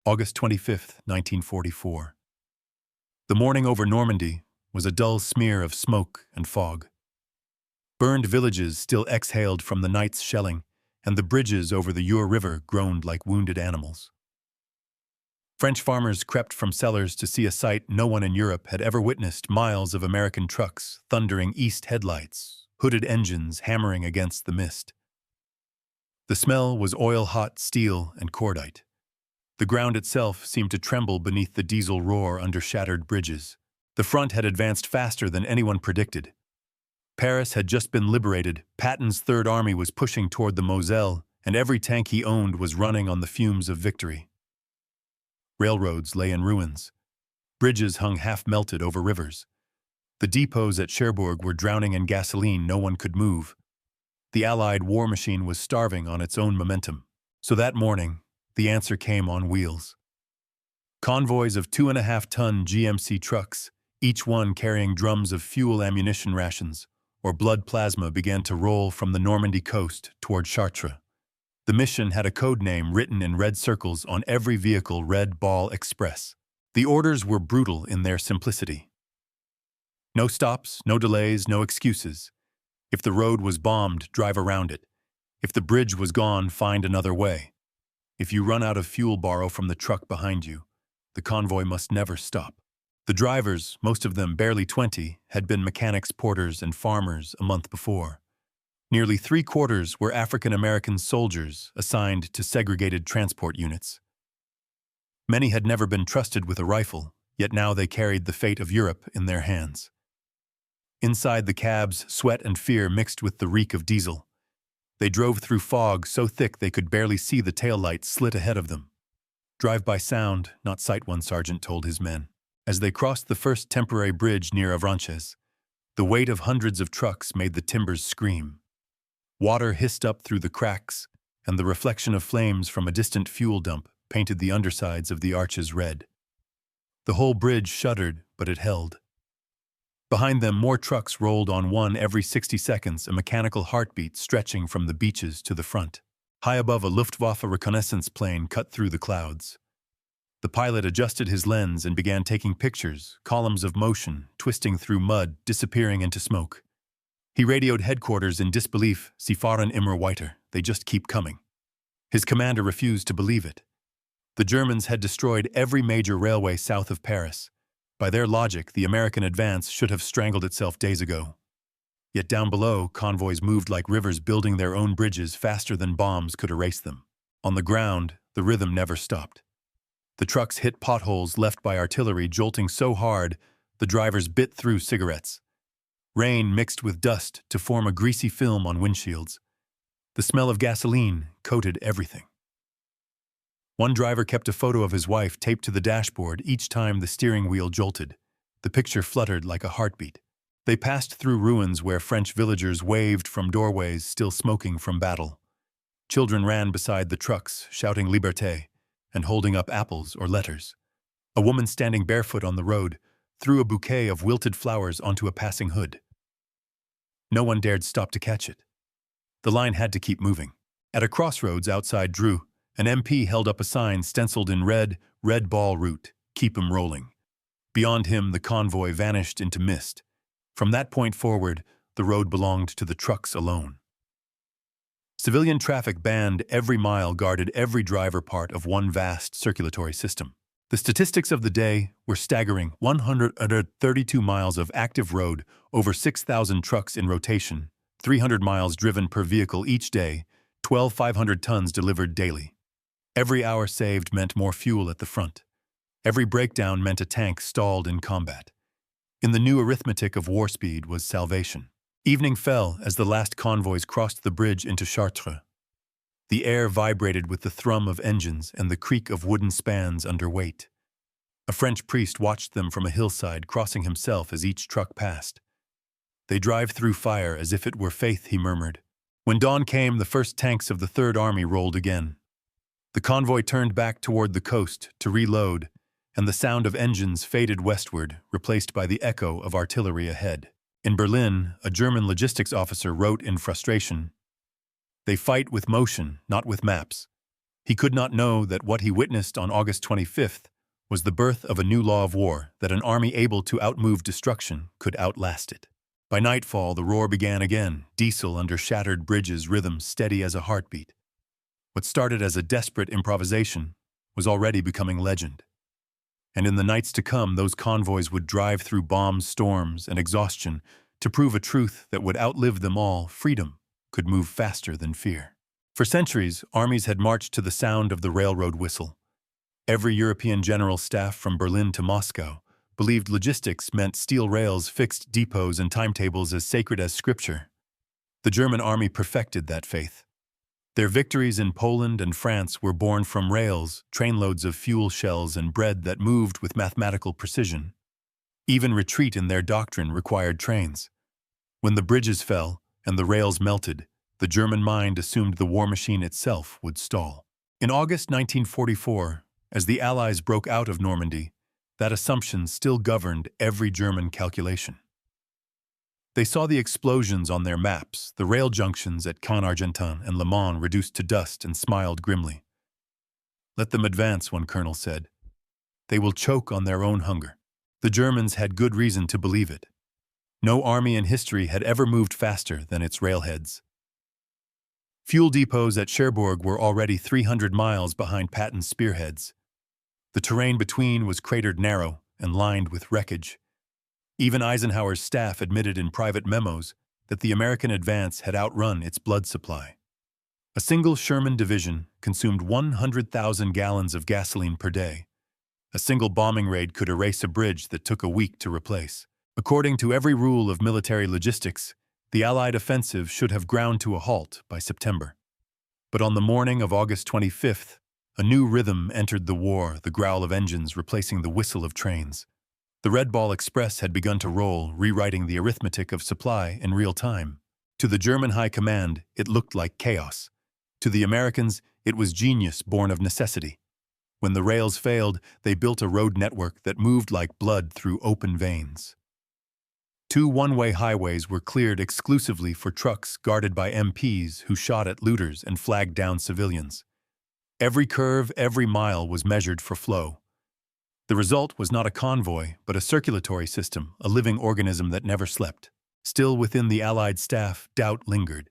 August 25th, 1944. The morning over Normandy was a dull smear of smoke and fog. Burned villages still exhaled from the night's shelling, and the bridges over the Eure River groaned like wounded animals. French farmers crept from cellars to see a sight no one in Europe had ever witnessed: miles of American trucks, thundering east headlights, hooded engines hammering against the mist. The smell was oil-hot steel and cordite. The ground itself seemed to tremble beneath the diesel roar under shattered bridges. The front had advanced faster than anyone predicted. Paris had just been liberated, Patton's Third Army was pushing toward the Moselle, and every tank he owned was running on the fumes of victory. Railroads lay in ruins. Bridges hung half-melted over rivers. The depots at Cherbourg were drowning in gasoline no one could move. The Allied war machine was starving on its own momentum. So that morning, the answer came on wheels. Convoys of 2.5-ton GMC trucks, each one carrying drums of fuel ammunition rations or blood plasma, began to roll from the Normandy coast toward Chartres. The mission had a code name written in red circles on every vehicle: Red Ball Express. The orders were brutal in their simplicity. No stops, no delays, no excuses. If the road was bombed, drive around it. If the bridge was gone, find another way. If you run out of fuel, borrow from the truck behind you. The convoy must never stop. The drivers, most of them barely 20, had been mechanics, porters, and farmers a month before. Nearly 3/4 were African-American soldiers assigned to segregated transport units. Many had never been trusted with a rifle, yet now they carried the fate of Europe in their hands. Inside the cabs, sweat and fear mixed with the reek of diesel. They drove through fog so thick they could barely see the taillights slit ahead of them. "Drive by sound, not sight," one sergeant told his men. As they crossed the first temporary bridge near Avranches, the weight of hundreds of trucks made the timbers scream. Water hissed up through the cracks, and the reflection of flames from a distant fuel dump painted the undersides of the arches red. The whole bridge shuddered, but it held. Behind them, more trucks rolled on one every 60 seconds, a mechanical heartbeat stretching from the beaches to the front. High above, a Luftwaffe reconnaissance plane cut through the clouds. The pilot adjusted his lens and began taking pictures, columns of motion, twisting through mud, disappearing into smoke. He radioed headquarters in disbelief: "Sie fahren immer weiter, they just keep coming." His commander refused to believe it. The Germans had destroyed every major railway south of Paris. By their logic, the American advance should have strangled itself days ago. Yet down below, convoys moved like rivers, building their own bridges faster than bombs could erase them. On the ground, the rhythm never stopped. The trucks hit potholes left by artillery, jolting so hard the drivers bit through cigarettes. Rain mixed with dust to form a greasy film on windshields. The smell of gasoline coated everything. One driver kept a photo of his wife taped to the dashboard each time the steering wheel jolted. The picture fluttered like a heartbeat. They passed through ruins where French villagers waved from doorways still smoking from battle. Children ran beside the trucks, shouting "Liberté" and holding up apples or letters. A woman standing barefoot on the road threw a bouquet of wilted flowers onto a passing hood. No one dared stop to catch it. The line had to keep moving. At a crossroads outside Dreux, an MP held up a sign stenciled in red ball route: "Keep 'em rolling." Beyond him, the convoy vanished into mist. From that point forward, the road belonged to the trucks alone. Civilian traffic banned every mile, guarded every driver, part of one vast circulatory system. The statistics of the day were staggering: 132 miles of active road, over 6,000 trucks in rotation, 300 miles driven per vehicle each day, 12,500 tons delivered daily. Every hour saved meant more fuel at the front. Every breakdown meant a tank stalled in combat. In the new arithmetic of war, speed was salvation. Evening fell as the last convoys crossed the bridge into Chartres. The air vibrated with the thrum of engines and the creak of wooden spans under weight. A French priest watched them from a hillside, crossing himself as each truck passed. "They drive through fire as if it were faith," he murmured. When dawn came, the first tanks of the Third Army rolled again. The convoy turned back toward the coast to reload, and the sound of engines faded westward, replaced by the echo of artillery ahead. In Berlin, a German logistics officer wrote in frustration, "They fight with motion, not with maps. He could not know that what he witnessed on August 25th was the birth of a new law of war, that an army able to outmove destruction could outlast it. By nightfall, the roar began again, diesel under shattered bridges, rhythm steady as a heartbeat. What started as a desperate improvisation was already becoming legend. And in the nights to come, those convoys would drive through bombs, storms, and exhaustion to prove a truth that would outlive them all: freedom could move faster than fear. For centuries, armies had marched to the sound of the railroad whistle. Every European general staff from Berlin to Moscow believed logistics meant steel rails, fixed depots, and timetables as sacred as scripture. The German army perfected that faith. Their victories in Poland and France were born from rails, trainloads of fuel shells, and bread that moved with mathematical precision. Even retreat in their doctrine required trains. When the bridges fell and the rails melted, the German mind assumed the war machine itself would stall. In August 1944, as the Allies broke out of Normandy, that assumption still governed every German calculation. They saw the explosions on their maps, the rail junctions at Caen-Argentan and Le Mans reduced to dust, and smiled grimly. "Let them advance," one colonel said. "They will choke on their own hunger." The Germans had good reason to believe it. No army in history had ever moved faster than its railheads. Fuel depots at Cherbourg were already 300 miles behind Patton's spearheads. The terrain between was cratered narrow and lined with wreckage. Even Eisenhower's staff admitted in private memos that the American advance had outrun its blood supply. A single Sherman division consumed 100,000 gallons of gasoline per day. A single bombing raid could erase a bridge that took a week to replace. According to every rule of military logistics, the Allied offensive should have ground to a halt by September. But on the morning of August 25th, a new rhythm entered the war, the growl of engines replacing the whistle of trains. The Red Ball Express had begun to roll, rewriting the arithmetic of supply in real time. To the German high command, it looked like chaos. To the Americans, it was genius born of necessity. When the rails failed, they built a road network that moved like blood through open veins. 2 one-way highways were cleared exclusively for trucks guarded by MPs who shot at looters and flagged down civilians. Every curve, every mile was measured for flow. The result was not a convoy, but a circulatory system, a living organism that never slept. Still within the Allied staff, doubt lingered.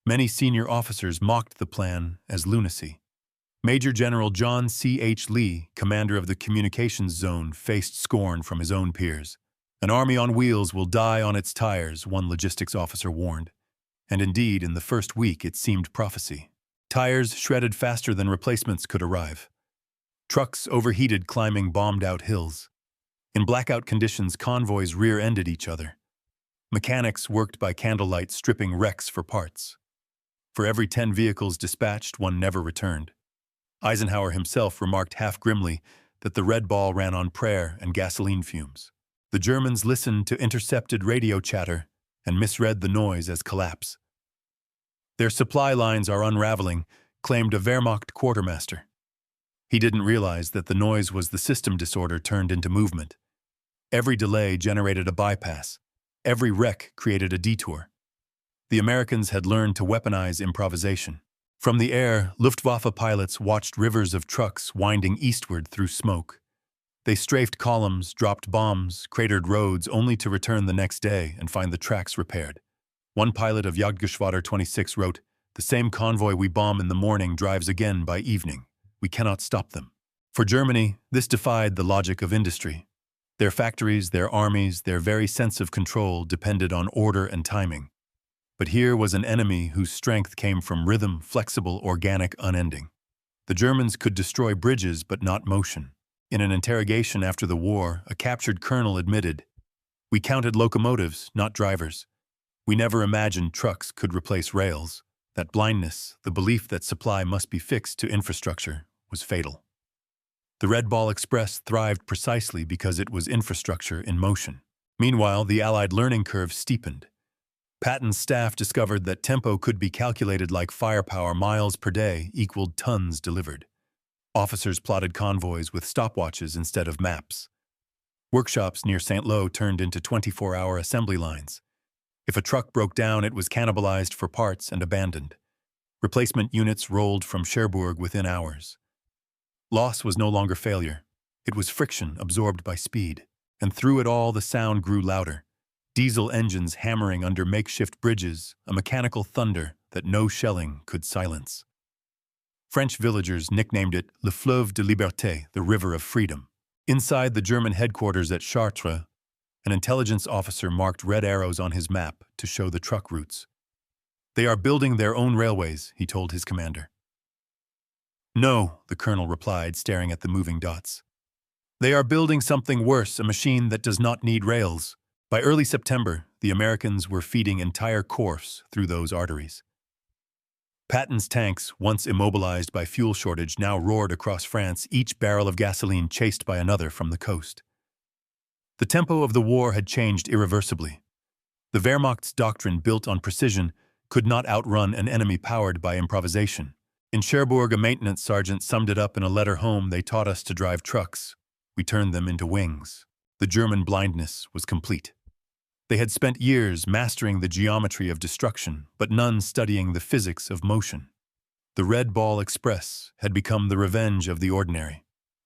Many senior officers mocked the plan as lunacy. Major General John C. H. Lee, commander of the communications zone, faced scorn from his own peers. "An army on wheels will die on its tires," one logistics officer warned. And indeed, in the first week, it seemed prophecy. Tires shredded faster than replacements could arrive. Trucks overheated climbing bombed-out hills. In blackout conditions, convoys rear-ended each other. Mechanics worked by candlelight, stripping wrecks for parts. For every 10 vehicles dispatched, one never returned. Eisenhower himself remarked half-grimly that the Red Ball ran on prayer and gasoline fumes. The Germans listened to intercepted radio chatter and misread the noise as collapse. "Their supply lines are unraveling," claimed a Wehrmacht quartermaster. He didn't realize that the noise was the system disorder turned into movement. Every delay generated a bypass. Every wreck created a detour. The Americans had learned to weaponize improvisation. From the air, Luftwaffe pilots watched rivers of trucks winding eastward through smoke. They strafed columns, dropped bombs, cratered roads, only to return the next day and find the tracks repaired. One pilot of Jagdgeschwader 26 wrote, "The same convoy we bomb in the morning drives again by evening. We cannot stop them." For Germany, this defied the logic of industry. Their factories, their armies, their very sense of control depended on order and timing. But here was an enemy whose strength came from rhythm, flexible, organic, unending. The Germans could destroy bridges, but not motion. In an interrogation after the war, a captured colonel admitted, "We counted locomotives, not drivers. We never imagined trucks could replace rails." That blindness, the belief that supply must be fixed to infrastructure, was fatal. The Red Ball Express thrived precisely because it was infrastructure in motion. Meanwhile, the Allied learning curve steepened. Patton's staff discovered that tempo could be calculated like firepower. Miles per day equaled tons delivered. Officers plotted convoys with stopwatches instead of maps. Workshops near Saint-Lô turned into 24-hour assembly lines. If a truck broke down, it was cannibalized for parts and abandoned. Replacement units rolled from Cherbourg within hours. Loss was no longer failure. It was friction absorbed by speed. And through it all the sound grew louder. Diesel engines hammering under makeshift bridges, a mechanical thunder that no shelling could silence. French villagers nicknamed it Le Fleuve de Liberté, the River of Freedom. Inside the German headquarters at Chartres, an intelligence officer marked red arrows on his map to show the truck routes. "They are building their own railways," he told his commander. "No," the colonel replied, staring at the moving dots. "They are building something worse, a machine that does not need rails." By early September, the Americans were feeding entire corps through those arteries. Patton's tanks, once immobilized by fuel shortage, now roared across France, each barrel of gasoline chased by another from the coast. The tempo of the war had changed irreversibly. The Wehrmacht's doctrine, built on precision, could not outrun an enemy powered by improvisation. In Cherbourg, a maintenance sergeant summed it up in a letter home: "They taught us to drive trucks. We turned them into wings." The German blindness was complete. They had spent years mastering the geometry of destruction, but none studying the physics of motion. The Red Ball Express had become the revenge of the ordinary,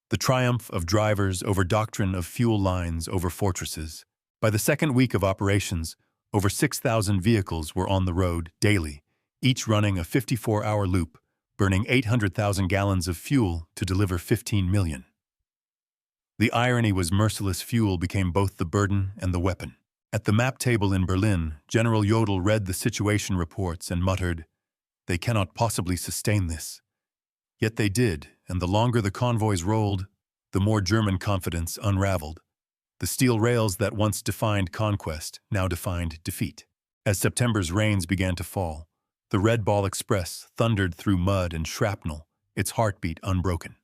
the triumph of drivers over doctrine, of fuel lines over fortresses. By the second week of operations, over 6,000 vehicles were on the road daily, each running a 54-hour loop, burning 800,000 gallons of fuel to deliver 15 million. The irony was merciless fuel became both the burden and the weapon. At the map table in Berlin, General Jodl read the situation reports and muttered, "They cannot possibly sustain this." Yet they did, and the longer the convoys rolled, the more German confidence unraveled. The steel rails that once defined conquest now defined defeat. As September's rains began to fall, the Red Ball Express thundered through mud and shrapnel, its heartbeat unbroken.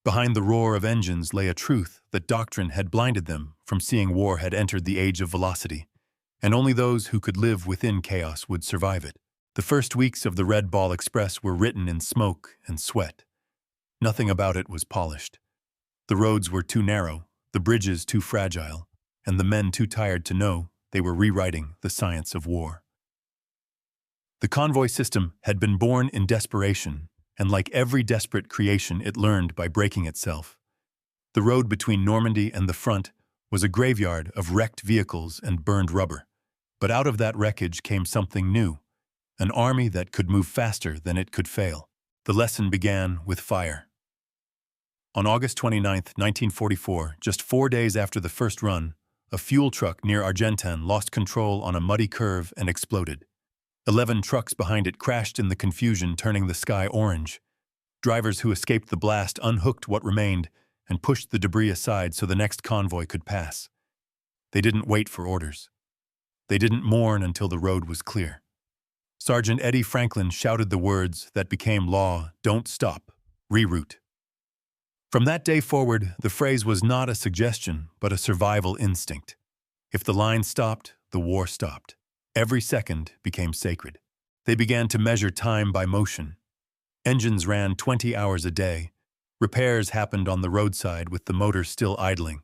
Behind the roar of engines lay a truth that doctrine had blinded them from seeing. War had entered the age of velocity, and only those who could live within chaos would survive it. The first weeks of the Red Ball Express were written in smoke and sweat. Nothing about it was polished. The roads were too narrow, the bridges too fragile, and the men too tired to know they were rewriting the science of war. The convoy system had been born in desperation, and like every desperate creation, it learned by breaking itself. The road between Normandy and the front was a graveyard of wrecked vehicles and burned rubber. But out of that wreckage came something new, an army that could move faster than it could fail. The lesson began with fire. On August 29, 1944, just 4 days after the first run, a fuel truck near Argentan lost control on a muddy curve and exploded. 11 trucks behind it crashed in the confusion, turning the sky orange. Drivers who escaped the blast unhooked what remained and pushed the debris aside so the next convoy could pass. They didn't wait for orders. They didn't mourn until the road was clear. Sergeant Eddie Franklin shouted the words that became law: "Don't stop, reroute." From that day forward, the phrase was not a suggestion, but a survival instinct. If the line stopped, the war stopped. Every second became sacred. They began to measure time by motion. Engines ran 20 hours a day. Repairs happened on the roadside with the motor still idling.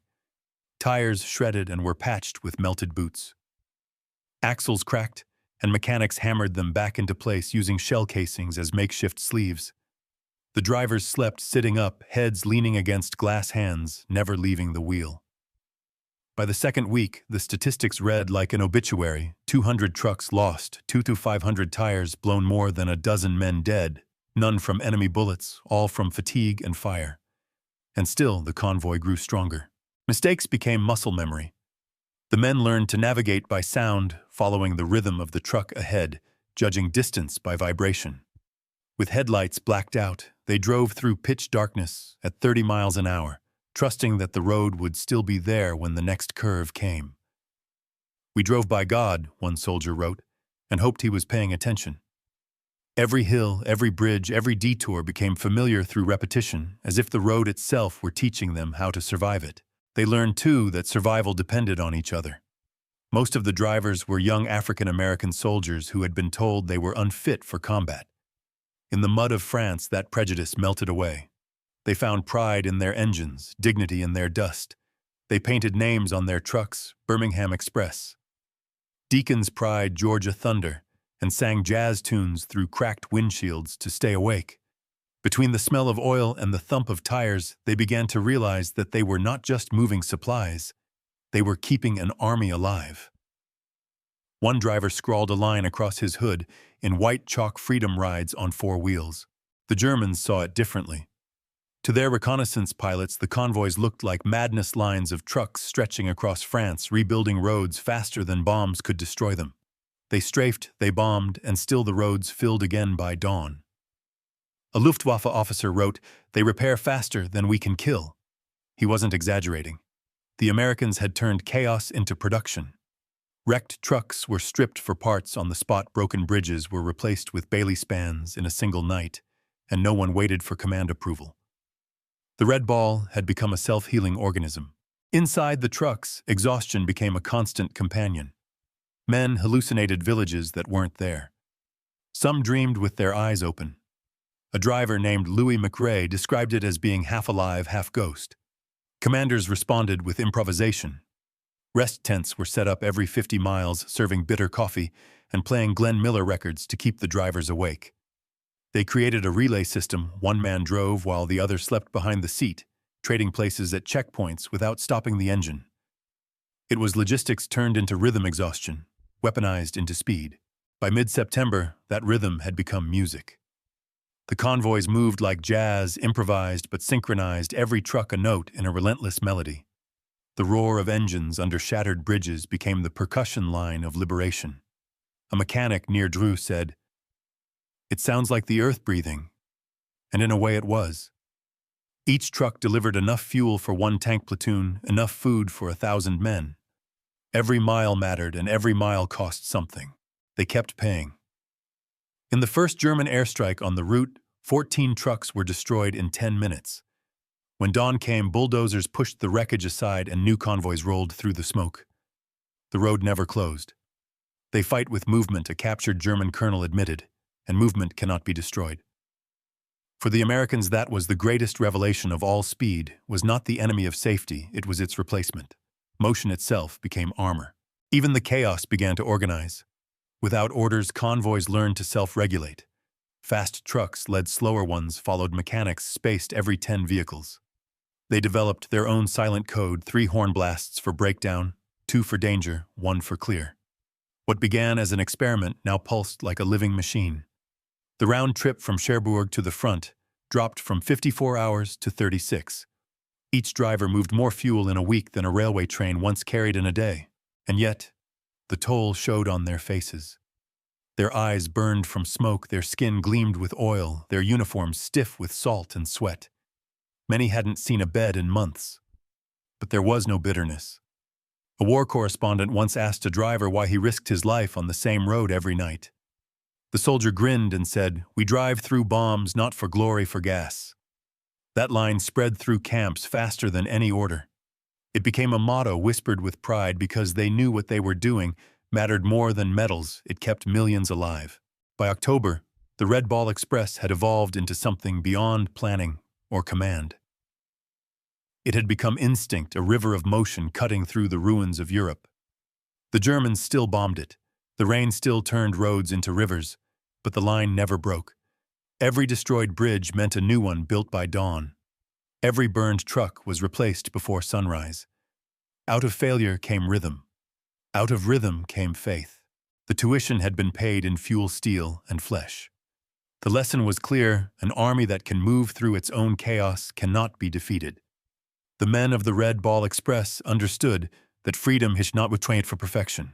Tires shredded and were patched with melted boots. Axles cracked, and mechanics hammered them back into place using shell casings as makeshift sleeves. The drivers slept sitting up, heads leaning against glass hands, never leaving the wheel. By the second week, the statistics read like an obituary: 200 trucks lost, 200 to 500 tires blown, more than a dozen men dead, none from enemy bullets, all from fatigue and fire. And still, the convoy grew stronger. Mistakes became muscle memory. The men learned to navigate by sound, following the rhythm of the truck ahead, judging distance by vibration. With headlights blacked out, they drove through pitch darkness at 30 miles an hour, trusting that the road would still be there when the next curve came. "We drove by God," one soldier wrote, and hoped he was paying attention. Every hill, every bridge, every detour became familiar through repetition, as if the road itself were teaching them how to survive it. They learned, too, that survival depended on each other. Most of the drivers were young African-American soldiers who had been told they were unfit for combat. In the mud of France, that prejudice melted away. They found pride in their engines, dignity in their dust. They painted names on their trucks: Birmingham Express, Deacon's Pride, Georgia Thunder, and sang jazz tunes through cracked windshields to stay awake. Between the smell of oil and the thump of tires, they began to realize that they were not just moving supplies, they were keeping an army alive. One driver scrawled a line across his hood in white chalk "Freedom rides on 4 wheels. The Germans saw it differently. To their reconnaissance pilots, the convoys looked like madness lines of trucks stretching across France, rebuilding roads faster than bombs could destroy them. They strafed, they bombed, and still the roads filled again by dawn. A Luftwaffe officer wrote, "They repair faster than we can kill." He wasn't exaggerating. The Americans had turned chaos into production. Wrecked trucks were stripped for parts on the spot, broken bridges were replaced with Bailey spans in a single night, and no one waited for command approval. The Red Ball had become a self-healing organism. Inside the trucks, exhaustion became a constant companion. Men hallucinated villages that weren't there. Some dreamed with their eyes open. A driver named Louis McRae described it as being half alive, half ghost. Commanders responded with improvisation. Rest tents were set up every 50 miles, serving bitter coffee and playing Glenn Miller records to keep the drivers awake. They created a relay system. One man drove while the other slept behind the seat, trading places at checkpoints without stopping the engine. It was logistics turned into rhythm exhaustion, weaponized into speed. By mid-September, that rhythm had become music. The convoys moved like jazz, improvised but synchronized, every truck a note in a relentless melody. The roar of engines under shattered bridges became the percussion line of liberation. A mechanic near Dreux said, "It sounds like the earth breathing." And in a way it was. Each truck delivered enough fuel for 1 tank platoon, enough food for 1,000 men. Every mile mattered, and every mile cost something. They kept paying. In the first German airstrike on the route, 14 trucks were destroyed in 10 minutes. When dawn came, bulldozers pushed the wreckage aside and new convoys rolled through the smoke. The road never closed. "They fight with movement," a captured German colonel admitted, "and movement cannot be destroyed." For the Americans, that was the greatest revelation of all. Speed was not the enemy of safety, it was its replacement. Motion itself became armor. Even the chaos began to organize. Without orders, convoys learned to self-regulate. Fast trucks led slower ones, followed mechanics spaced every 10 vehicles. They developed their own silent code, 3 horn blasts for breakdown, 2 for danger, 1 for clear. What began as an experiment now pulsed like a living machine. The round trip from Cherbourg to the front dropped from 54 hours to 36. Each driver moved more fuel in a week than a railway train once carried in a day. And yet, the toll showed on their faces. Their eyes burned from smoke, their skin gleamed with oil, their uniforms stiff with salt and sweat. Many hadn't seen a bed in months. But there was no bitterness. A war correspondent once asked a driver why he risked his life on the same road every night. The soldier grinned and said, "We drive through bombs, not for glory, for gas." That line spread through camps faster than any order. It became a motto whispered with pride because they knew what they were doing mattered more than medals. It kept millions alive. By October, the Red Ball Express had evolved into something beyond planning or command. It had become instinct, a river of motion cutting through the ruins of Europe. The Germans still bombed it. The rain still turned roads into rivers, but the line never broke. Every destroyed bridge meant a new one built by dawn. Every burned truck was replaced before sunrise. Out of failure came rhythm. Out of rhythm came faith. The tuition had been paid in fuel, steel, and flesh. The lesson was clear: an army that can move through its own chaos cannot be defeated. The men of the Red Ball Express understood that freedom is not trained for perfection.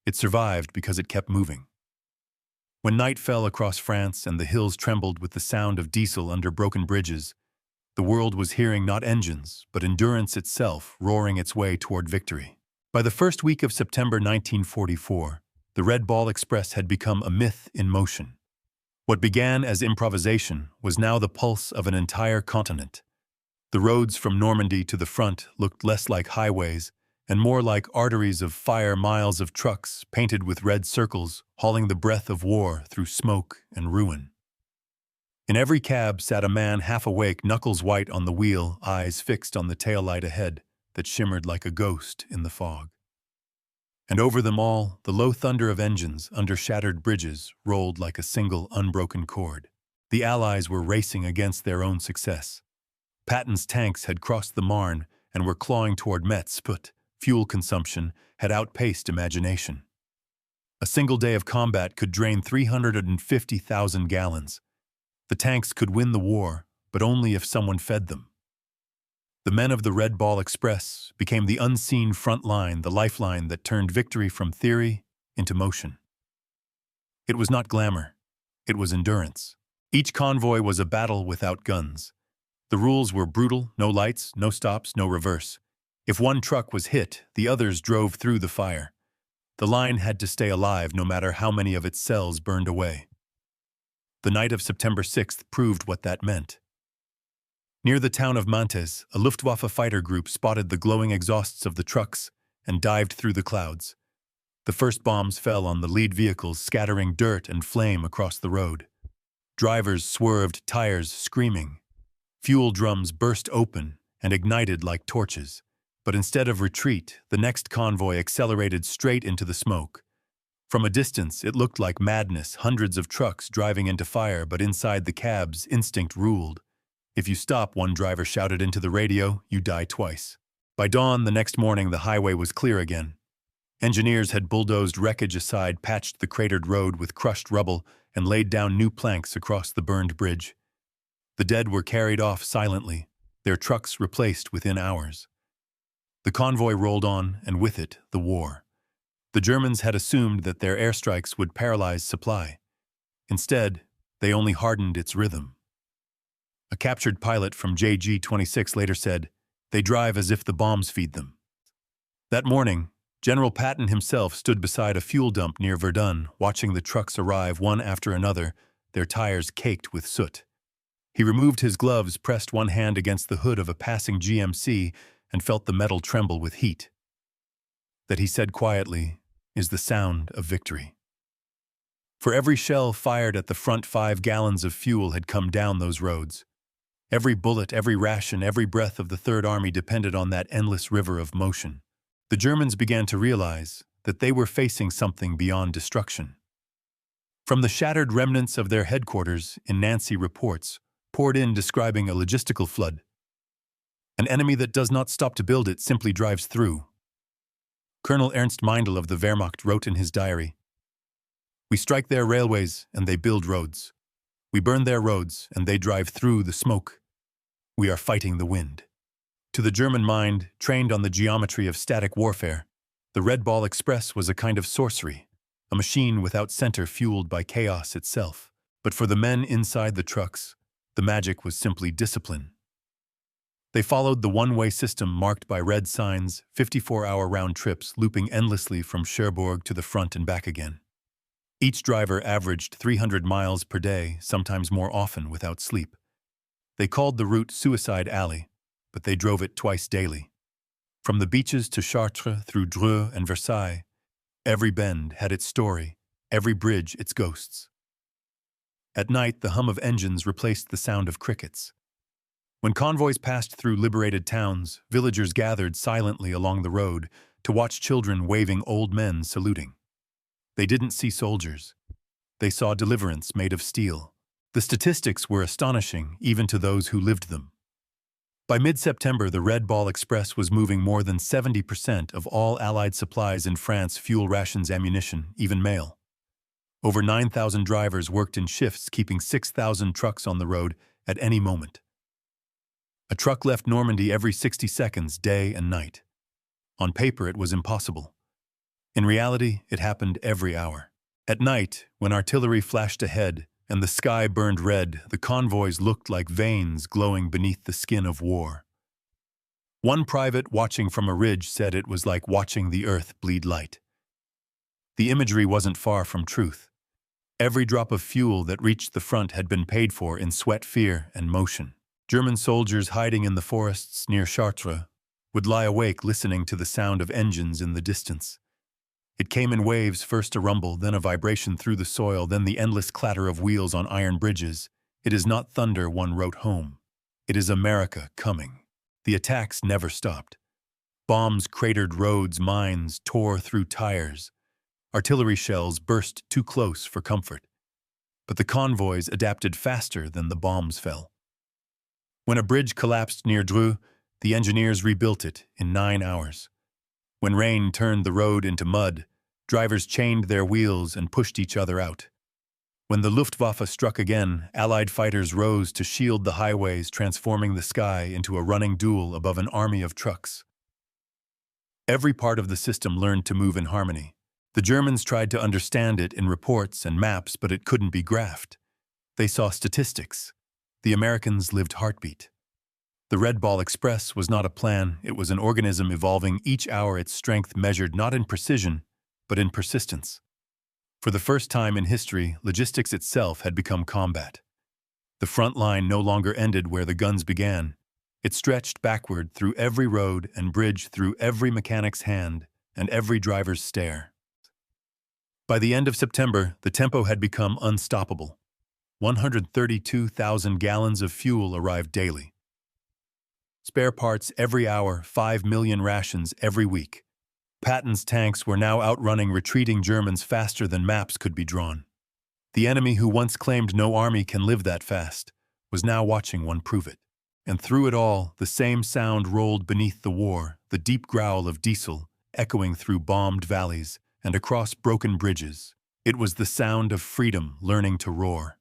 It survived because it kept moving. When night fell across France and the hills trembled with the sound of diesel under broken bridges, the world was hearing not engines, but endurance itself roaring its way toward victory. By the first week of September 1944, the Red Ball Express had become a myth in motion. What began as improvisation was now the pulse of an entire continent. The roads from Normandy to the front looked less like highways and more like arteries of fire, miles of trucks painted with red circles, hauling the breath of war through smoke and ruin. In every cab sat a man half awake, knuckles white on the wheel, eyes fixed on the taillight ahead that shimmered like a ghost in the fog. And over them all, the low thunder of engines under shattered bridges rolled like a single unbroken chord. The Allies were racing against their own success. Patton's tanks had crossed the Marne and were clawing toward Metz, but fuel consumption had outpaced imagination. A single day of combat could drain 350,000 gallons. The tanks could win the war, but only if someone fed them. The men of the Red Ball Express became the unseen front line, the lifeline that turned victory from theory into motion. It was not glamour, it was endurance. Each convoy was a battle without guns. The rules were brutal: no lights, no stops, no reverse. If one truck was hit, the others drove through the fire. The line had to stay alive no matter how many of its cells burned away. The night of September 6th proved what that meant. Near the town of Mantes, a Luftwaffe fighter group spotted the glowing exhausts of the trucks and dived through the clouds. The first bombs fell on the lead vehicles, scattering dirt and flame across the road. Drivers swerved, tires screaming. Fuel drums burst open and ignited like torches. But instead of retreat, the next convoy accelerated straight into the smoke. From a distance, it looked like madness, hundreds of trucks driving into fire, but inside the cabs, instinct ruled. If you stop, one driver shouted into the radio, you die twice. By dawn the next morning, the highway was clear again. Engineers had bulldozed wreckage aside, patched the cratered road with crushed rubble, and laid down new planks across the burned bridge. The dead were carried off silently, their trucks replaced within hours. The convoy rolled on, and with it, the war. The Germans had assumed that their airstrikes would paralyze supply. Instead, they only hardened its rhythm. A captured pilot from JG-26 later said, "They drive as if the bombs feed them." That morning, General Patton himself stood beside a fuel dump near Verdun, watching the trucks arrive one after another, their tires caked with soot. He removed his gloves, pressed one hand against the hood of a passing GMC, and felt the metal tremble with heat. That, he said quietly, is the sound of victory. For every shell fired at the front, 5 gallons of fuel had come down those roads. Every bullet, every ration, every breath of the Third Army depended on that endless river of motion. The Germans began to realize that they were facing something beyond destruction. From the shattered remnants of their headquarters in Nancy, reports poured in describing a logistical flood. An enemy that does not stop to build, it simply drives through. Colonel Ernst Meindl of the Wehrmacht wrote in his diary, "We strike their railways and they build roads. We burn their roads and they drive through the smoke. We are fighting the wind." To the German mind, trained on the geometry of static warfare, the Red Ball Express was a kind of sorcery, a machine without center fueled by chaos itself. But for the men inside the trucks, the magic was simply discipline. They followed the one-way system marked by red signs, 54-hour round trips looping endlessly from Cherbourg to the front and back again. Each driver averaged 300 miles per day, sometimes more often without sleep. They called the route Suicide Alley, but they drove it twice daily. From the beaches to Chartres, through Dreux and Versailles, every bend had its story, every bridge its ghosts. At night, the hum of engines replaced the sound of crickets. When convoys passed through liberated towns, villagers gathered silently along the road to watch children waving, old men saluting. They didn't see soldiers. They saw deliverance made of steel. The statistics were astonishing, even to those who lived them. By mid-September, the Red Ball Express was moving more than 70% of all Allied supplies in France: fuel, rations, ammunition, even mail. Over 9,000 drivers worked in shifts, keeping 6,000 trucks on the road at any moment. A truck left Normandy every 60 seconds, day and night. On paper, it was impossible. In reality, it happened every hour. At night, when artillery flashed ahead and the sky burned red, the convoys looked like veins glowing beneath the skin of war. One private watching from a ridge said it was like watching the earth bleed light. The imagery wasn't far from truth. Every drop of fuel that reached the front had been paid for in sweat, fear, and motion. German soldiers hiding in the forests near Chartres would lie awake listening to the sound of engines in the distance. It came in waves, first a rumble, then a vibration through the soil, then the endless clatter of wheels on iron bridges. It is not thunder, one wrote home. It is America coming. The attacks never stopped. Bombs cratered roads, mines tore through tires. Artillery shells burst too close for comfort. But the convoys adapted faster than the bombs fell. When a bridge collapsed near Dreux, the engineers rebuilt it in 9 hours. When rain turned the road into mud, drivers chained their wheels and pushed each other out. When the Luftwaffe struck again, Allied fighters rose to shield the highways, transforming the sky into a running duel above an army of trucks. Every part of the system learned to move in harmony. The Germans tried to understand it in reports and maps, but it couldn't be graphed. They saw statistics. The Americans lived heartbeat. The Red Ball Express was not a plan, it was an organism evolving each hour, its strength measured not in precision, but in persistence. For the first time in history, logistics itself had become combat. The front line no longer ended where the guns began. It stretched backward through every road and bridge, through every mechanic's hand and every driver's stare. By the end of September, the tempo had become unstoppable. 132,000 gallons of fuel arrived daily. Spare parts every hour, 5 million rations every week. Patton's tanks were now outrunning retreating Germans faster than maps could be drawn. The enemy, who once claimed no army can live that fast, was now watching one prove it. And through it all, the same sound rolled beneath the war, the deep growl of diesel, echoing through bombed valleys and across broken bridges. It was the sound of freedom learning to roar.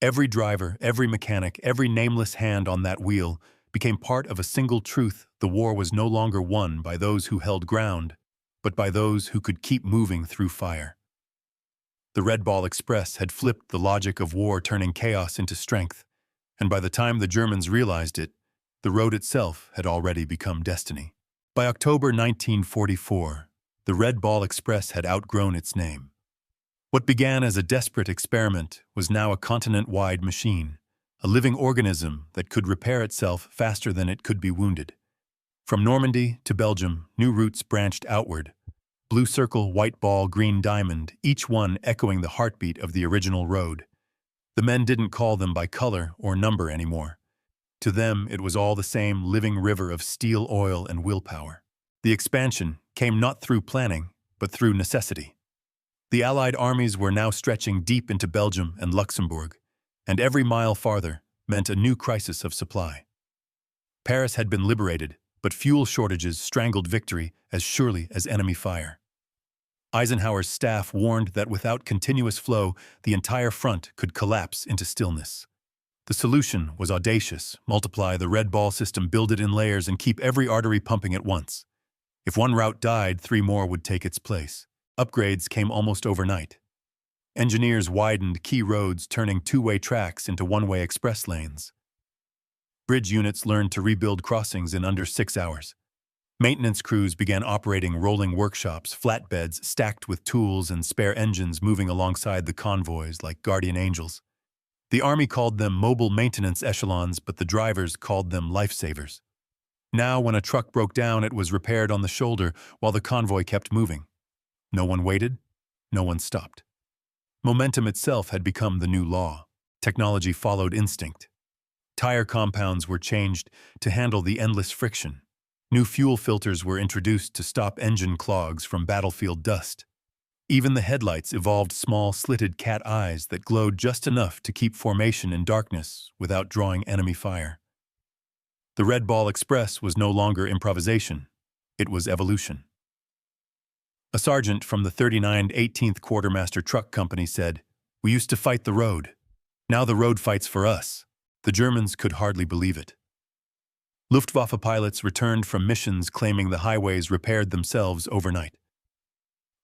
Every driver, every mechanic, every nameless hand on that wheel became part of a single truth: the war was no longer won by those who held ground, but by those who could keep moving through fire. The Red Ball Express had flipped the logic of war, turning chaos into strength, and by the time the Germans realized it, the road itself had already become destiny. By October 1944, the Red Ball Express had outgrown its name. What began as a desperate experiment was now a continent-wide machine, a living organism that could repair itself faster than it could be wounded. From Normandy to Belgium, new routes branched outward. Blue circle, white ball, green diamond, each one echoing the heartbeat of the original road. The men didn't call them by color or number anymore. To them, it was all the same living river of steel, oil, and willpower. The expansion came not through planning, but through necessity. The Allied armies were now stretching deep into Belgium and Luxembourg, and every mile farther meant a new crisis of supply. Paris had been liberated, but fuel shortages strangled victory as surely as enemy fire. Eisenhower's staff warned that without continuous flow, the entire front could collapse into stillness. The solution was audacious: multiply the Red Ball system, build it in layers, and keep every artery pumping at once. If one route died, 3 more would take its place. Upgrades came almost overnight. Engineers widened key roads, turning 2-way tracks into 1-way express lanes. Bridge units learned to rebuild crossings in under 6 hours. Maintenance crews began operating rolling workshops, flatbeds stacked with tools and spare engines moving alongside the convoys like guardian angels. The Army called them mobile maintenance echelons, but the drivers called them lifesavers. Now, when a truck broke down, it was repaired on the shoulder while the convoy kept moving. No one waited, no one stopped. Momentum itself had become the new law. Technology followed instinct. Tire compounds were changed to handle the endless friction. New fuel filters were introduced to stop engine clogs from battlefield dust. Even the headlights evolved small, slitted cat eyes that glowed just enough to keep formation in darkness without drawing enemy fire. The Red Ball Express was no longer improvisation. It was evolution. A sergeant from the 39th 18th Quartermaster Truck Company said, "We used to fight the road. Now the road fights for us." The Germans could hardly believe it. Luftwaffe pilots returned from missions claiming the highways repaired themselves overnight.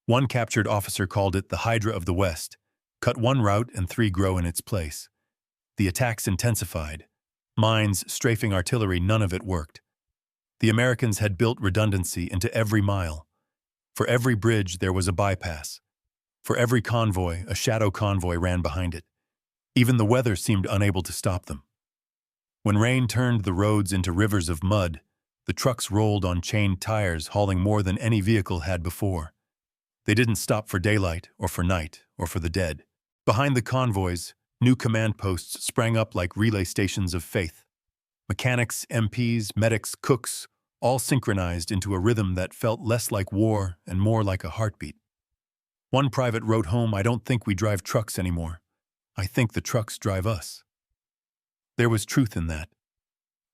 One captured officer called it the Hydra of the West. Cut one route and 3 grow in its place. The attacks intensified. Mines, strafing artillery, none of it worked. The Americans had built redundancy into every mile. For every bridge, there was a bypass. For every convoy, a shadow convoy ran behind it. Even the weather seemed unable to stop them. When rain turned the roads into rivers of mud, the trucks rolled on chained tires, hauling more than any vehicle had before. They didn't stop for daylight or for night or for the dead. Behind the convoys, new command posts sprang up like relay stations of faith. Mechanics, MPs, medics, cooks, all synchronized into a rhythm that felt less like war and more like a heartbeat. One private wrote home, "I don't think we drive trucks anymore. I think the trucks drive us." There was truth in that.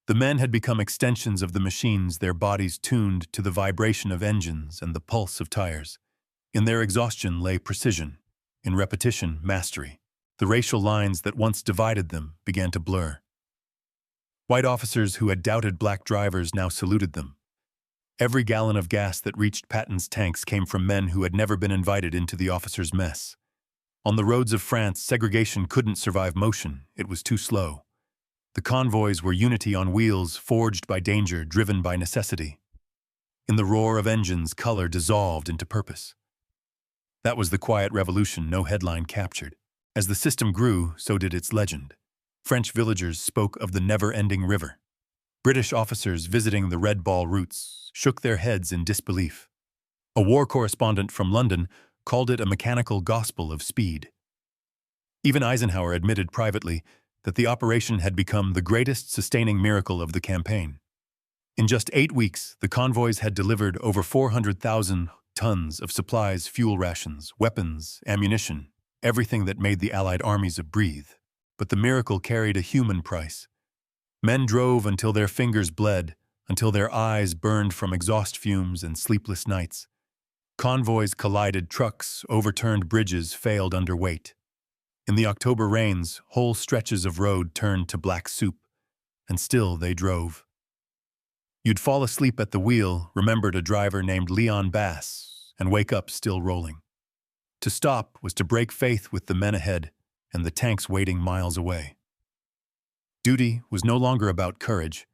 The men had become extensions of the machines, their bodies tuned to the vibration of engines and the pulse of tires. In their exhaustion lay precision, in repetition, mastery. The racial lines that once divided them began to blur. White officers who had doubted black drivers now saluted them. Every gallon of gas that reached Patton's tanks came from men who had never been invited into the officers' mess. On the roads of France, segregation couldn't survive motion. It was too slow. The convoys were unity on wheels, forged by danger, driven by necessity. In the roar of engines, color dissolved into purpose. That was the quiet revolution no headline captured. As the system grew, so did its legend. French villagers spoke of the never-ending river. British officers visiting the Red Ball routes shook their heads in disbelief. A war correspondent from London called it a mechanical gospel of speed. Even Eisenhower admitted privately that the operation had become the greatest sustaining miracle of the campaign. In just 8 weeks, the convoys had delivered over 400,000 tons of supplies, fuel rations, weapons, ammunition, everything that made the Allied armies breathe. But the miracle carried a human price. Men drove until their fingers bled, until their eyes burned from exhaust fumes and sleepless nights. Convoys collided, trucks overturned, bridges failed under weight. In the October rains, whole stretches of road turned to black soup, and still they drove. You'd fall asleep at the wheel, remembered a driver named Leon Bass, and wake up still rolling. To stop was to break faith with the men ahead and the tanks waiting miles away. Duty was no longer about courage,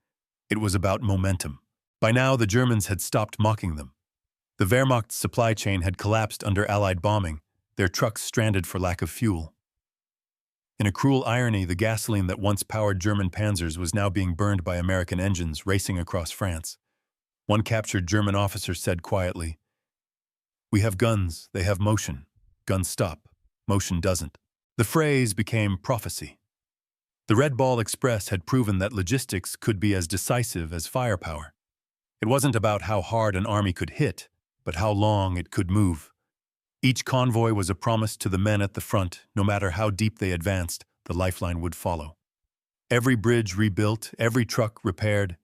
it was about momentum. By now, the Germans had stopped mocking them. The Wehrmacht's supply chain had collapsed under Allied bombing, their trucks stranded for lack of fuel. In a cruel irony, the gasoline that once powered German panzers was now being burned by American engines racing across France. One captured German officer said quietly, "We have guns, they have motion. Guns stop, motion doesn't." The phrase became prophecy. The Red Ball Express had proven that logistics could be as decisive as firepower. It wasn't about how hard an army could hit, but how long it could move. Each convoy was a promise to the men at the front. No matter how deep they advanced, the lifeline would follow. Every bridge rebuilt, every truck repaired,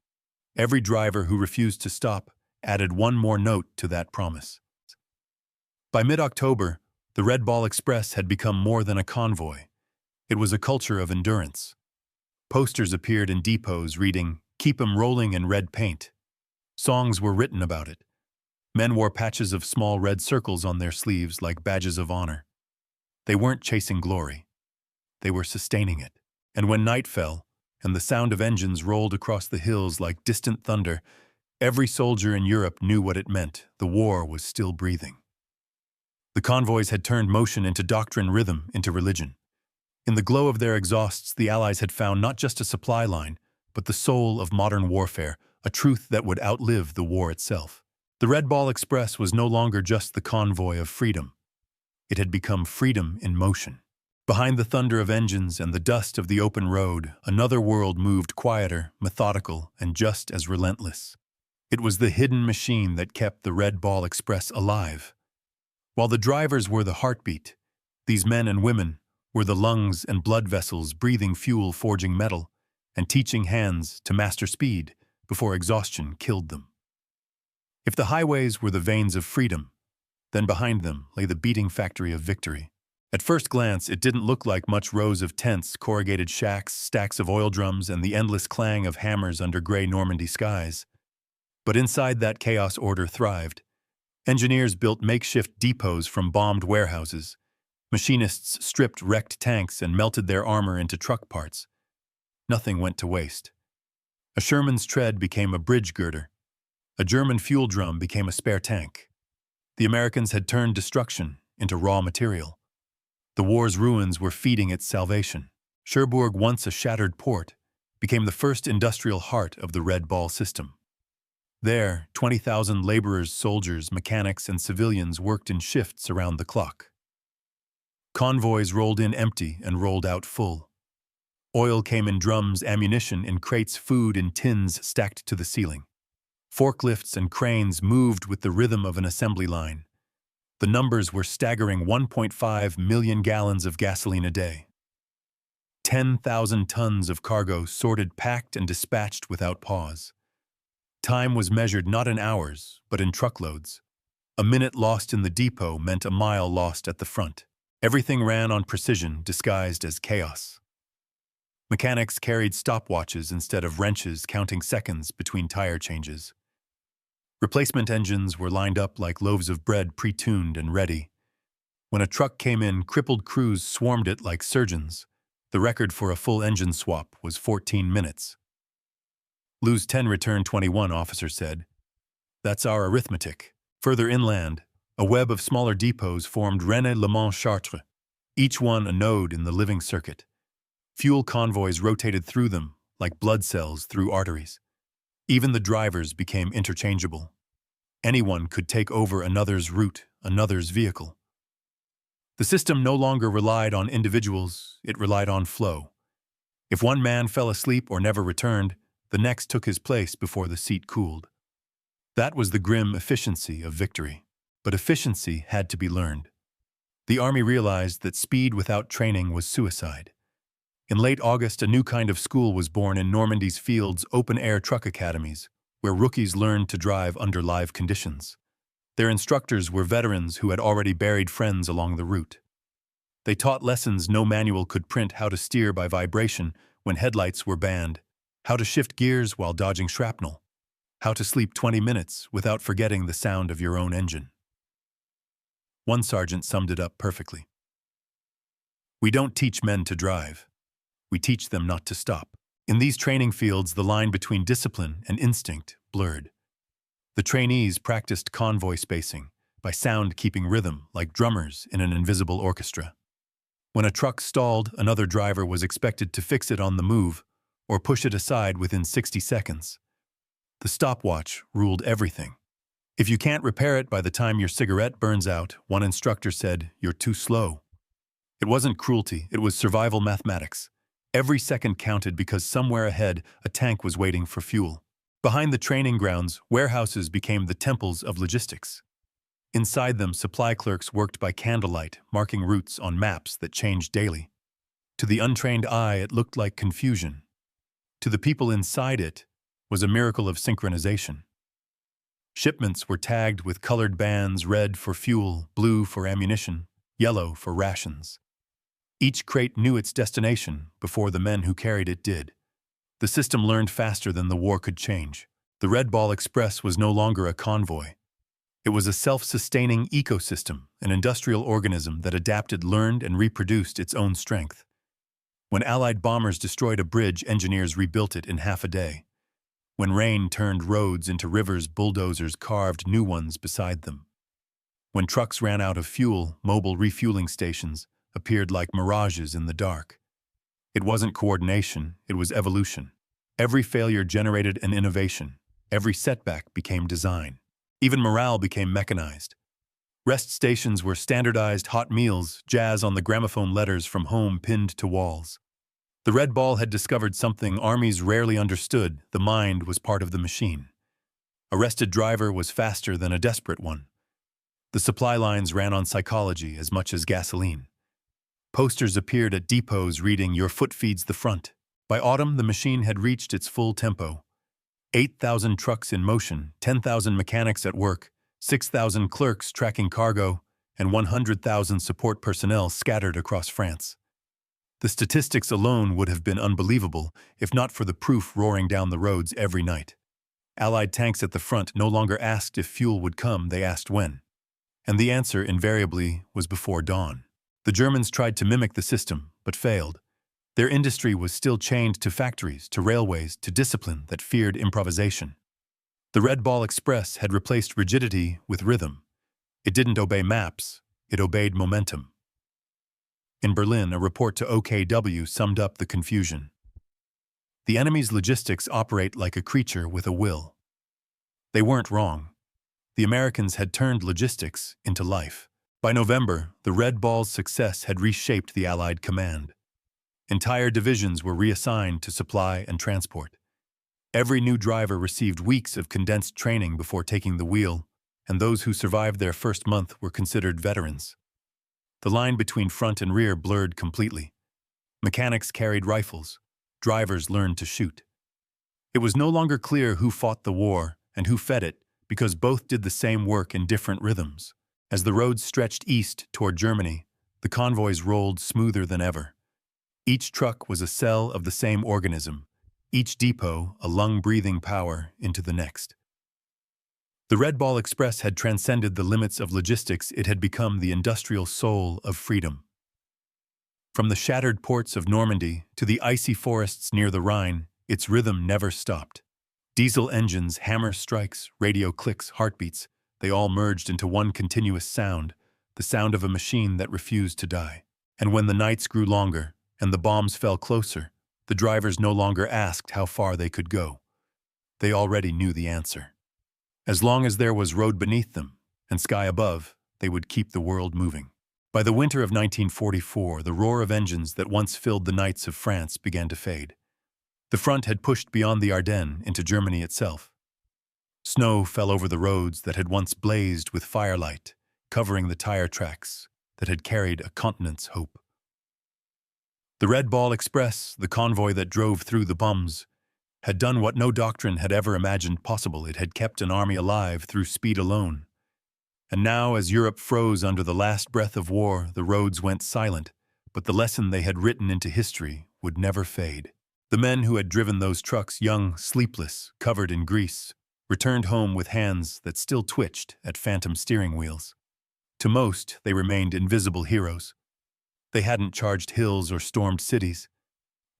every driver who refused to stop added one more note to that promise. By mid-October, the Red Ball Express had become more than a convoy. It was a culture of endurance. Posters appeared in depots reading, "Keep 'em rolling" in red paint. Songs were written about it. Men wore patches of small red circles on their sleeves like badges of honor. They weren't chasing glory. They were sustaining it. And when night fell, and the sound of engines rolled across the hills like distant thunder, every soldier in Europe knew what it meant. The war was still breathing. The convoys had turned motion into doctrine, rhythm into religion. In the glow of their exhausts, the Allies had found not just a supply line, but the soul of modern warfare, a truth that would outlive the war itself. The Red Ball Express was no longer just the convoy of freedom. It had become freedom in motion. Behind the thunder of engines and the dust of the open road, another world moved, quieter, methodical, and just as relentless. It was the hidden machine that kept the Red Ball Express alive. While the drivers were the heartbeat, these men and women were the lungs and blood vessels, breathing fuel, forging metal, and teaching hands to master speed before exhaustion killed them. If the highways were the veins of freedom, then behind them lay the beating factory of victory. At first glance, it didn't look like much: rows of tents, corrugated shacks, stacks of oil drums, and the endless clang of hammers under gray Normandy skies. But inside that chaos, order thrived. Engineers built makeshift depots from bombed warehouses. Machinists stripped wrecked tanks and melted their armor into truck parts. Nothing went to waste. A Sherman's tread became a bridge girder. A German fuel drum became a spare tank. The Americans had turned destruction into raw material. The war's ruins were feeding its salvation. Cherbourg, once a shattered port, became the first industrial heart of the Red Ball system. There, 20,000 laborers, soldiers, mechanics, and civilians worked in shifts around the clock. Convoys rolled in empty and rolled out full. Oil came in drums, ammunition in crates, food in tins stacked to the ceiling. Forklifts and cranes moved with the rhythm of an assembly line. The numbers were staggering: 1.5 million gallons of gasoline a day. 10,000 tons of cargo sorted, packed, and dispatched without pause. Time was measured not in hours, but in truckloads. A minute lost in the depot meant a mile lost at the front. Everything ran on precision, disguised as chaos. Mechanics carried stopwatches instead of wrenches, counting seconds between tire changes. Replacement engines were lined up like loaves of bread, pre-tuned and ready. When a truck came in, crippled crews swarmed it like surgeons. The record for a full engine swap was 14 minutes. "Lose 10, return 21, officer said. "That's our arithmetic." Further inland, a web of smaller depots formed Rennes, Le Mans, Chartres, each one a node in the living circuit. Fuel convoys rotated through them like blood cells through arteries. Even the drivers became interchangeable. Anyone could take over another's route, another's vehicle. The system no longer relied on individuals, it relied on flow. If one man fell asleep or never returned, the next took his place before the seat cooled. That was the grim efficiency of victory. But efficiency had to be learned. The army realized that speed without training was suicide. In late August, a new kind of school was born in Normandy's fields, open-air truck academies, where rookies learned to drive under live conditions. Their instructors were veterans who had already buried friends along the route. They taught lessons no manual could print: how to steer by vibration when headlights were banned, how to shift gears while dodging shrapnel, how to sleep 20 minutes without forgetting the sound of your own engine. One sergeant summed it up perfectly. "We don't teach men to drive. We teach them not to stop." In these training fields, the line between discipline and instinct blurred. The trainees practiced convoy spacing, by sound keeping rhythm like drummers in an invisible orchestra. When a truck stalled, another driver was expected to fix it on the move or push it aside within 60 seconds. The stopwatch ruled everything. "If you can't repair it by the time your cigarette burns out," one instructor said, "you're too slow." It wasn't cruelty, it was survival mathematics. Every second counted because somewhere ahead a tank was waiting for fuel. Behind the training grounds, warehouses became the temples of logistics. Inside them, supply clerks worked by candlelight, marking routes on maps that changed daily. To the untrained eye, it looked like confusion. To the people inside it was a miracle of synchronization. Shipments were tagged with colored bands: red for fuel, blue for ammunition, yellow for rations. Each crate knew its destination before the men who carried it did. The system learned faster than the war could change. The Red Ball Express was no longer a convoy. It was a self-sustaining ecosystem, an industrial organism that adapted, learned, and reproduced its own strength. When Allied bombers destroyed a bridge, engineers rebuilt it in half a day. When rain turned roads into rivers, bulldozers carved new ones beside them. When trucks ran out of fuel, mobile refueling stations appeared like mirages in the dark. It wasn't coordination, it was evolution. Every failure generated an innovation. Every setback became design. Even morale became mechanized. Rest stations were standardized: hot meals, jazz on the gramophone, letters from home pinned to walls. The Red Ball had discovered something armies rarely understood: the mind was part of the machine. A rested driver was faster than a desperate one. The supply lines ran on psychology as much as gasoline. Posters appeared at depots reading, "Your foot feeds the front." By autumn, the machine had reached its full tempo. 8,000 trucks in motion, 10,000 mechanics at work, 6,000 clerks tracking cargo, and 100,000 support personnel scattered across France. The statistics alone would have been unbelievable if not for the proof roaring down the roads every night. Allied tanks at the front no longer asked if fuel would come, they asked when. And the answer invariably was before dawn. The Germans tried to mimic the system, but failed. Their industry was still chained to factories, to railways, to discipline that feared improvisation. The Red Ball Express had replaced rigidity with rhythm. It didn't obey maps, it obeyed momentum. In Berlin, a report to OKW summed up the confusion. The enemy's logistics operate like a creature with a will. They weren't wrong. The Americans had turned logistics into life. By November, the Red Ball's success had reshaped the Allied command. Entire divisions were reassigned to supply and transport. Every new driver received weeks of condensed training before taking the wheel, and those who survived their first month were considered veterans. The line between front and rear blurred completely. Mechanics carried rifles. Drivers learned to shoot. It was no longer clear who fought the war and who fed it, because both did the same work in different rhythms. As the roads stretched east toward Germany, the convoys rolled smoother than ever. Each truck was a cell of the same organism, each depot a lung-breathing power into the next. The Red Ball Express had transcended the limits of logistics. It had become the industrial soul of freedom. From the shattered ports of Normandy to the icy forests near the Rhine, its rhythm never stopped. Diesel engines, hammer strikes, radio clicks, heartbeats, they all merged into one continuous sound, the sound of a machine that refused to die. And when the nights grew longer and the bombs fell closer, the drivers no longer asked how far they could go. They already knew the answer. As long as there was road beneath them and sky above, they would keep the world moving. By the winter of 1944, the roar of engines that once filled the nights of France began to fade. The front had pushed beyond the Ardennes into Germany itself. Snow fell over the roads that had once blazed with firelight, covering the tire tracks that had carried a continent's hope. The Red Ball Express, the convoy that drove through the bombs, had done what no doctrine had ever imagined possible. It had kept an army alive through speed alone. And now, as Europe froze under the last breath of war, the roads went silent, but the lesson they had written into history would never fade. The men who had driven those trucks, young, sleepless, covered in grease, returned home with hands that still twitched at phantom steering wheels. To most, they remained invisible heroes. They hadn't charged hills or stormed cities.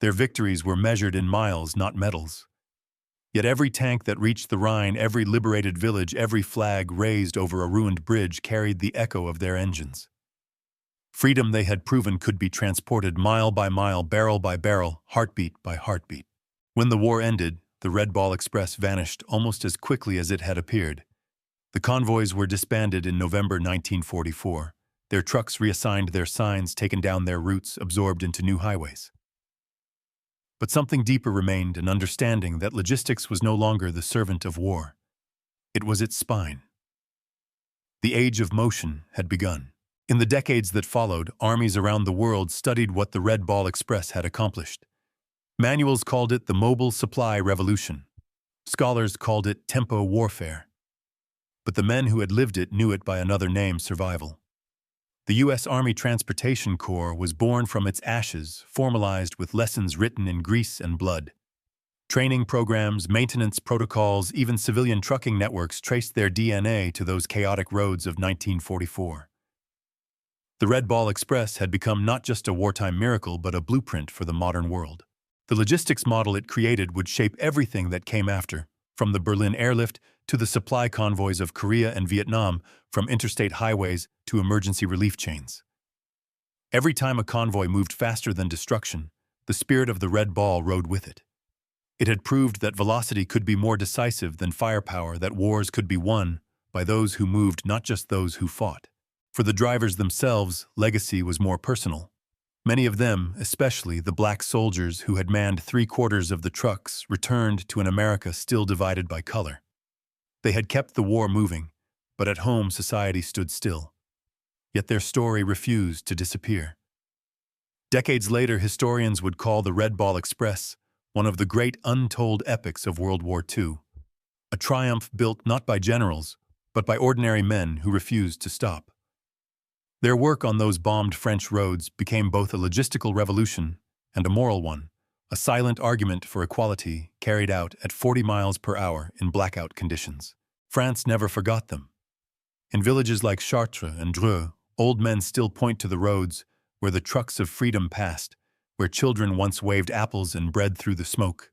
Their victories were measured in miles, not medals. Yet every tank that reached the Rhine, every liberated village, every flag raised over a ruined bridge carried the echo of their engines. Freedom, they had proven, could be transported mile by mile, barrel by barrel, heartbeat by heartbeat. When the war ended, the Red Ball Express vanished almost as quickly as it had appeared. The convoys were disbanded in November 1944. Their trucks reassigned, their signs taken down, their routes absorbed into new highways. But something deeper remained, an understanding that logistics was no longer the servant of war. It was its spine. The age of motion had begun. In the decades that followed, armies around the world studied what the Red Ball Express had accomplished. Manuals called it the mobile supply revolution. Scholars called it tempo warfare. But the men who had lived it knew it by another name: survival. The U.S. Army Transportation Corps was born from its ashes, formalized with lessons written in grease and blood. Training programs, maintenance protocols, even civilian trucking networks traced their DNA to those chaotic roads of 1944. The Red Ball Express had become not just a wartime miracle, but a blueprint for the modern world. The logistics model it created would shape everything that came after, from the Berlin airlift to the supply convoys of Korea and Vietnam, from interstate highways to emergency relief chains. Every time a convoy moved faster than destruction, the spirit of the Red Ball rode with it. It had proved that velocity could be more decisive than firepower, that wars could be won by those who moved, not just those who fought. For the drivers themselves, legacy was more personal. Many of them, especially the black soldiers who had manned 3/4 of the trucks, returned to an America still divided by color. They had kept the war moving, but at home society stood still. Yet their story refused to disappear. Decades later, historians would call the Red Ball Express one of the great untold epics of World War II, a triumph built not by generals, but by ordinary men who refused to stop. Their work on those bombed French roads became both a logistical revolution and a moral one, a silent argument for equality carried out at 40 miles per hour in blackout conditions. France never forgot them. In villages like Chartres and Dreux, old men still point to the roads where the trucks of freedom passed, where children once waved apples and bread through the smoke.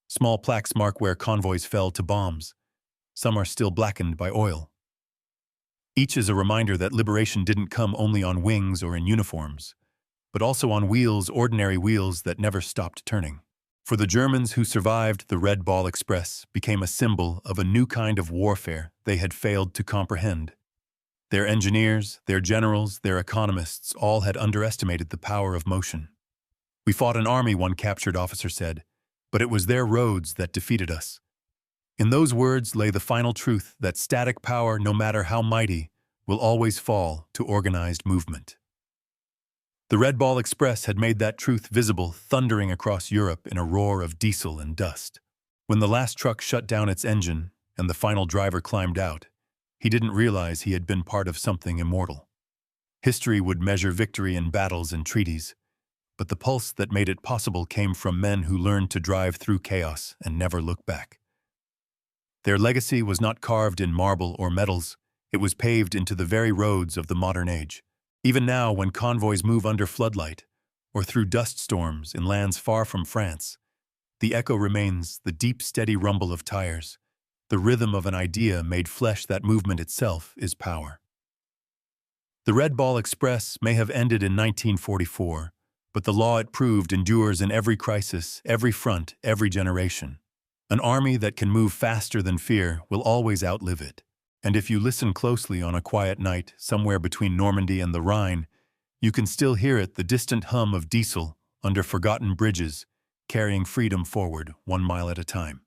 Small plaques mark where convoys fell to bombs. Some are still blackened by oil. Each is a reminder that liberation didn't come only on wings or in uniforms, but also on wheels, ordinary wheels that never stopped turning. For the Germans who survived, the Red Ball Express became a symbol of a new kind of warfare they had failed to comprehend. Their engineers, their generals, their economists all had underestimated the power of motion. "We fought an army," one captured officer said, but it was their roads that defeated us. In those words lay the final truth that static power, no matter how mighty, will always fall to organized movement. The Red Ball Express had made that truth visible, thundering across Europe in a roar of diesel and dust. When the last truck shut down its engine and the final driver climbed out, he didn't realize he had been part of something immortal. History would measure victory in battles and treaties, but the pulse that made it possible came from men who learned to drive through chaos and never look back. Their legacy was not carved in marble or metals, it was paved into the very roads of the modern age. Even now, when convoys move under floodlight or through dust storms in lands far from France, the echo remains the deep, steady rumble of tires, the rhythm of an idea made flesh. That movement itself is power. The Red Ball Express may have ended in 1944, but the law it proved endures in every crisis, every front, every generation. An army that can move faster than fear will always outlive it. And if you listen closely on a quiet night somewhere between Normandy and the Rhine, you can still hear it, the distant hum of diesel under forgotten bridges, carrying freedom forward 1 mile at a time.